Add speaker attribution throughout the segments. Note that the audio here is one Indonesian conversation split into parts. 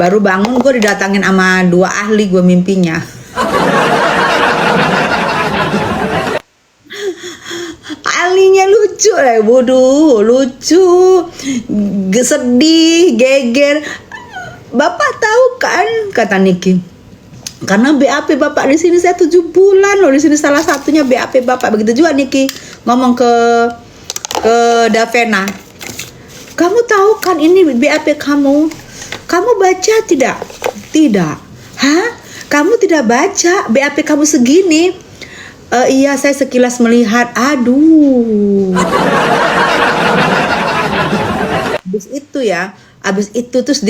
Speaker 1: Baru bangun gue didatangin sama 2 ahli gue mimpinya. Ahlinya lucu bodoh, lucu, sedih, geger. Bapak tahu kan, kata Niki, karena BAP bapak di sini saya 7 bulan loh, di sini salah satunya BAP bapak. Begitu juga Niki ngomong ke Davena, kamu tahu kan ini BAP kamu baca tidak? Tidak. Hah? Kamu tidak baca BAP kamu segini? Iya, saya sekilas melihat. Aduh. Abis itu terus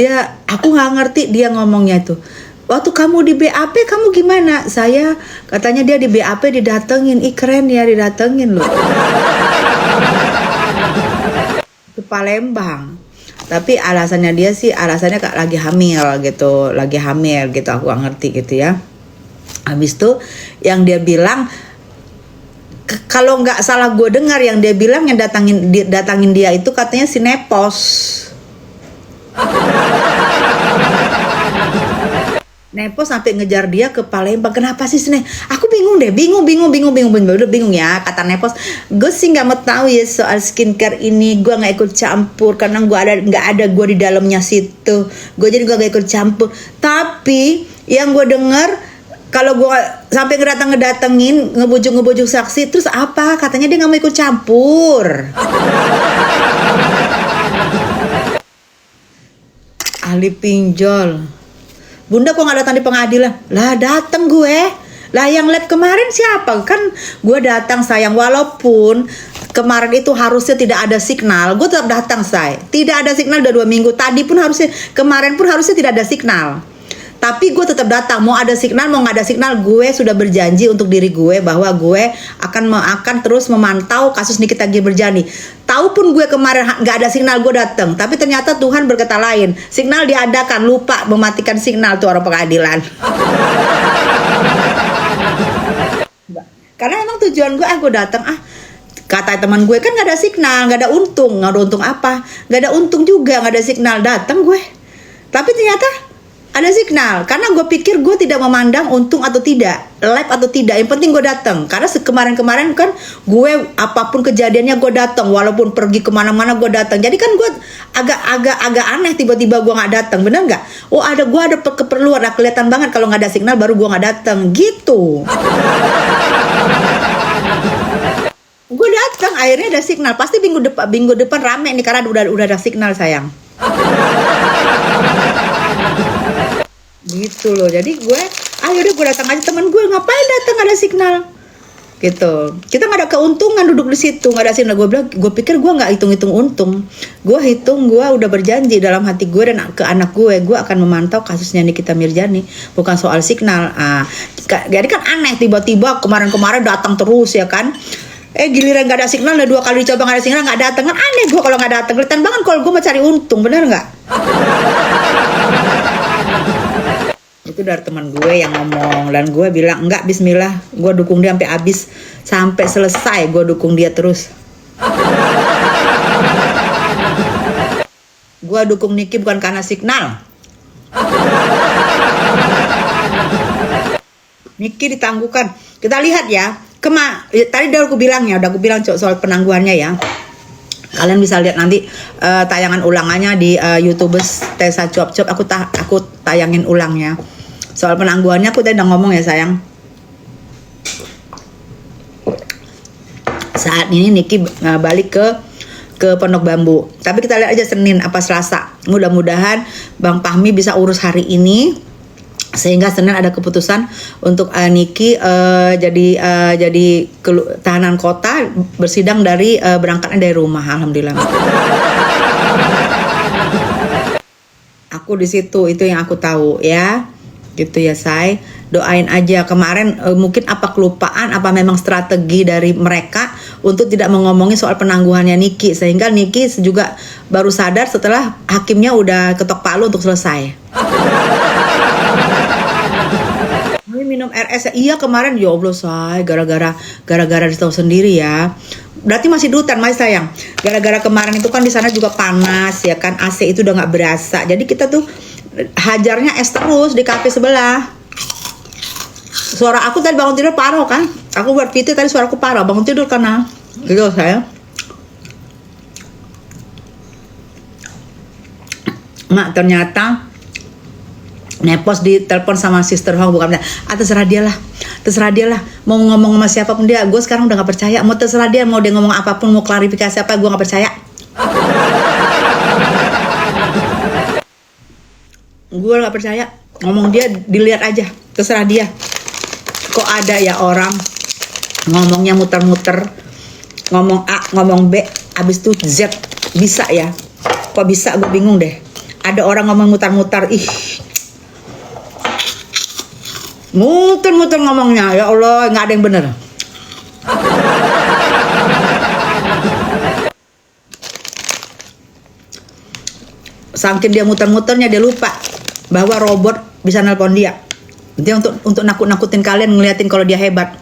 Speaker 1: aku nggak ngerti dia ngomongnya itu. Waktu kamu di BAP kamu gimana? Saya katanya dia di BAP didatengin. Keren ya, didatengin loh. Ke Palembang. Tapi alasannya kak lagi hamil gitu. Aku nggak ngerti gitu ya. Habis itu yang dia bilang, kalau nggak salah gue dengar yang dia bilang yang datangin dia itu katanya si Nepos. Nepos sampai ngejar dia ke Palembang. Kenapa sih Sine? Aku bingung deh, bingung ya, kata Nepos. Gue sih nggak mau tahu ya soal skincare ini. Gue nggak ikut campur karena nggak ada gue di dalamnya situ. Gue jadi gue nggak ikut campur. Tapi yang gue dengar, kalau gue sampai ngedatengin, ngebujuk saksi, terus apa? Katanya dia nggak mau ikut campur. Ahli pinjol. Bunda kok nggak datang di pengadilan? Lah datang gue. Lah yang lab kemarin siapa? Kan gue datang sayang. Walaupun kemarin itu harusnya tidak ada signal, gue tetap datang say. Tidak ada signal udah 2 minggu. Kemarin pun harusnya tidak ada signal. Tapi gue tetap datang, mau ada signal mau nggak ada signal, gue sudah berjanji untuk diri gue bahwa gue akan terus memantau kasus Nikita Giorgiani. Tahu pun gue kemarin nggak ada signal gue datang, tapi ternyata Tuhan berkata lain. Signal diadakan, lupa mematikan signal tuh orang pengadilan. Karena emang tujuan gue datang kata teman gue kan nggak ada signal, nggak ada untung apa? Nggak ada untung juga, nggak ada signal, datang gue. Tapi ternyata ada signal, karena gue pikir gue tidak memandang untung atau tidak, live atau tidak, yang penting gue datang. Karena kemarin kan gue apapun kejadiannya gue datang, walaupun pergi kemana-mana gue datang. Jadi kan gue agak aneh tiba-tiba gue nggak datang, bener nggak? Gue ada keperluan, kelihatan banget kalau nggak ada signal baru gue nggak datang, gitu. Gue datang, akhirnya ada signal. Pasti minggu depan rame nih karena udah ada signal sayang. Gitu loh. Jadi gue yaudah gue datang aja. Teman gue ngapain datang ada signal gitu. Kita nggak ada keuntungan duduk di situ, nggak ada signal. Gue pikir gue nggak hitung untung. Gue udah berjanji dalam hati gue dan ke anak gue akan memantau kasusnya Nikita Mirzani, bukan soal signal. Jadi kan aneh tiba-tiba kemarin datang terus ya kan. Giliran nggak ada signal, udah 2 kali dicoba nggak ada signal, nggak datang. Kan aneh gue kalau nggak datang. Kelihatan banget kalau gue mau cari untung, bener nggak? Itu dari teman gue yang ngomong, dan gue bilang enggak, bismillah, gue dukung dia sampai habis, sampai selesai gue dukung dia terus. Gue dukung Niki bukan karena signal. Niki ditangguhkan. Kita lihat ya. Tadi udah aku bilang soal penangguhannya ya. Kalian bisa lihat nanti tayangan ulangannya di YouTube Tessa Cuap-Cuap. Aku tayangin ulangnya. Soal penangguhannya aku tadi udah ngomong ya sayang. Saat ini Niki balik ke Pondok Bambu. Tapi kita lihat aja Senin apa Selasa. Mudah-mudahan Bang Fahmi bisa urus hari ini sehingga Senin ada keputusan untuk Niki jadi tahanan kota, bersidang dari berangkatnya dari rumah. Alhamdulillah. Aku di situ, itu yang aku tahu ya. Gitu ya say, doain aja. Kemarin mungkin apa kelupaan, apa memang strategi dari mereka untuk tidak mengomongin soal penangguhannya Niki, sehingga Niki juga baru sadar setelah hakimnya udah ketok palu untuk selesai. Minum RS, iya kemarin ya Allah say, gara-gara tahu sendiri ya. Berarti masih dutan masih sayang. Gara-gara kemarin itu kan di sana juga panas ya kan, AC itu udah nggak berasa. Jadi kita tuh hajarnya es terus di kafe sebelah. Suara aku tadi bangun tidur parah kan? Aku buat video tadi suaraku parah bangun tidur karena gitu saya. Mak ternyata Nepos ditelepon sama sister Hong, bukan terserah dia lah mau ngomong sama siapapun dia. Gue sekarang udah gak percaya, mau terserah dia, mau dia ngomong apapun, mau klarifikasi apa, gue gak percaya. Gue gak percaya, ngomong dia dilihat aja, terserah dia. Kok ada ya orang ngomongnya muter-muter, ngomong A, ngomong B, abis itu Z, bisa ya? Kok bisa, gue bingung deh. Ada orang ngomong muter-muter, muter-muter ngomongnya, ya Allah, nggak ada yang bener. Saking dia muter-muternya, dia lupa bahwa robot bisa nelpon dia. Dia untuk nakut-nakutin kalian, ngeliatin kalau dia hebat.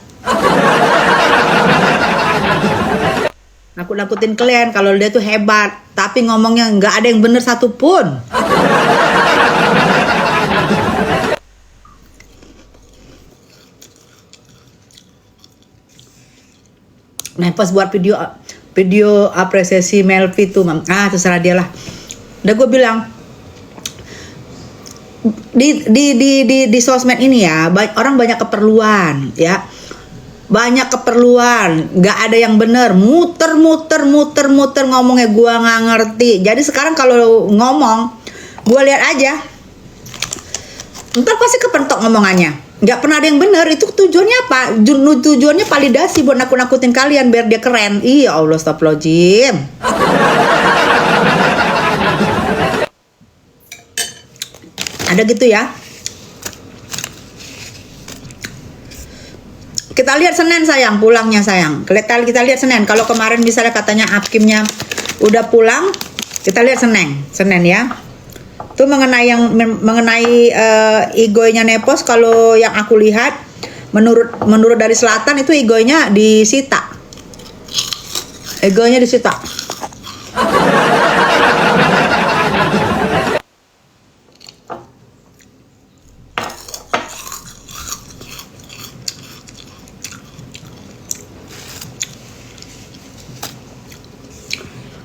Speaker 1: Nakut-nakutin kalian kalau dia tuh hebat, tapi ngomongnya nggak ada yang bener satupun. Nah, pas buat video apresiasi Melvi tuh, terserah dia lah. Udah gue bilang di sosmed ini ya, orang banyak keperluan ya, banyak keperluan, nggak ada yang bener, muter ngomongnya, gue nggak ngerti. Jadi sekarang kalau ngomong, gue lihat aja, ntar pasti kepentok ngomongannya. Nggak pernah ada yang benar. Itu tujuannya apa? Tujuannya validasi buat nakut-nakutin kalian biar dia keren. Iya Allah, astagfirullahaladzim. Ada gitu ya. Kita lihat Senin sayang, pulangnya sayang. Kita lihat Senin. Kalau kemarin misalnya katanya Akimnya udah pulang, kita lihat Senin ya. Itu mengenai egonya Nepos, kalau yang aku lihat menurut dari selatan itu egonya disita.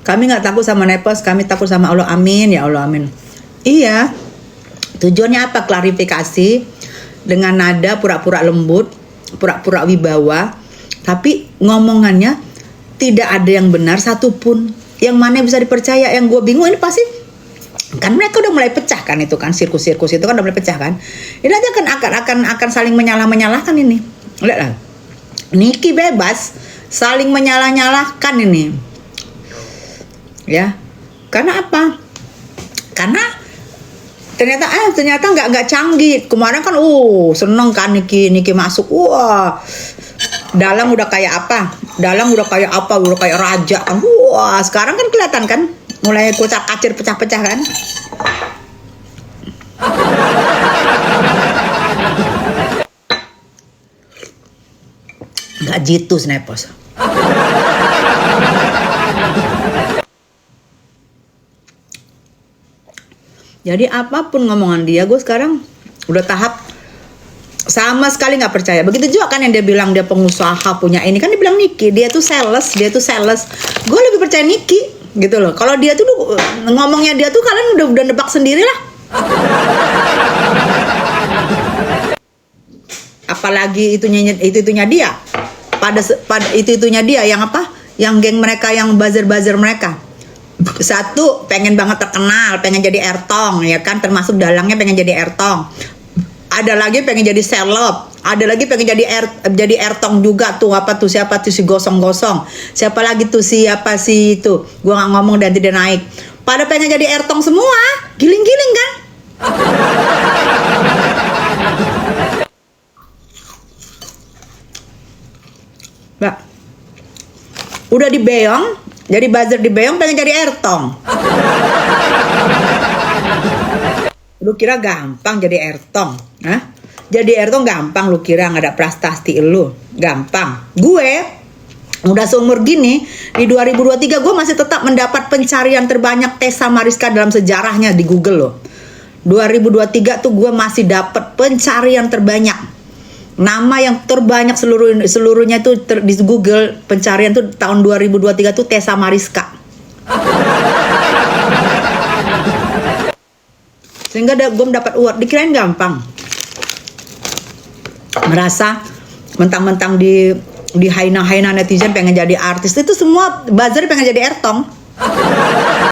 Speaker 1: Kami nggak takut sama Nepos, kami takut sama Allah. Amin ya Allah, amin. Iya, tujuannya apa? Klarifikasi dengan nada pura-pura lembut, pura-pura wibawa, tapi ngomongannya tidak ada yang benar satupun. Yang mana bisa dipercaya? Yang gue bingung ini pasti kan mereka udah mulai pecah kan, itu kan sirkus itu kan udah mulai pecah kan. Ini aja akan saling menyalahkan ini. Lihatlah, Niki bebas saling menyalahkan ini, ya. Karena apa? Karena ternyata nggak canggih. Kemarin kan seneng kan Niki masuk, dalam udah kayak apa, udah kayak raja kan. Sekarang kan kelihatan kan mulai kocak-kacir, pecah-pecah kan. Nggak jitu Nepos. Jadi apapun ngomongan dia, gue sekarang udah tahap sama sekali nggak percaya. Begitu juga kan yang dia bilang dia pengusaha punya ini, kan dia bilang Niki, dia tuh sales. Gue lebih percaya Niki gitu loh. Kalau dia tuh ngomongnya dia tuh kalian udah nebak sendiri lah. Apalagi itunya dia. Pada itunya dia yang apa? Yang geng mereka, yang buzzer mereka. Satu, pengen banget terkenal, pengen jadi Ertong, ya kan, termasuk dalangnya pengen jadi Ertong. Ada lagi pengen jadi seleb, ada lagi pengen jadi Ertong juga tuh. Apa tuh, siapa tuh si gosong-gosong, siapa lagi tuh siapa sih itu, gua nggak ngomong dan tidak naik. Pada pengen jadi Ertong semua, giling-giling kan. Mbak, udah dibeong, jadi buzzer dibeong, pengen jadi Ertong. Lu kira gampang jadi Ertong? Hah? Jadi Ertong gampang lu kira, nggak ada prestasi lu? Gampang. Gue udah seumur gini, di 2023 gue masih tetap mendapat pencarian terbanyak Tessa Mariska dalam sejarahnya di Google loh. 2023 tuh gue masih dapat pencarian terbanyak. Nama yang terbanyak seluruhnya tuh di Google pencarian tuh tahun 2023 tuh Tessa Mariska. Sehingga gue mendapat award. Dikirain gampang. Merasa mentang-mentang di haina netizen pengen jadi artis, itu semua buzzer pengen jadi Ertong.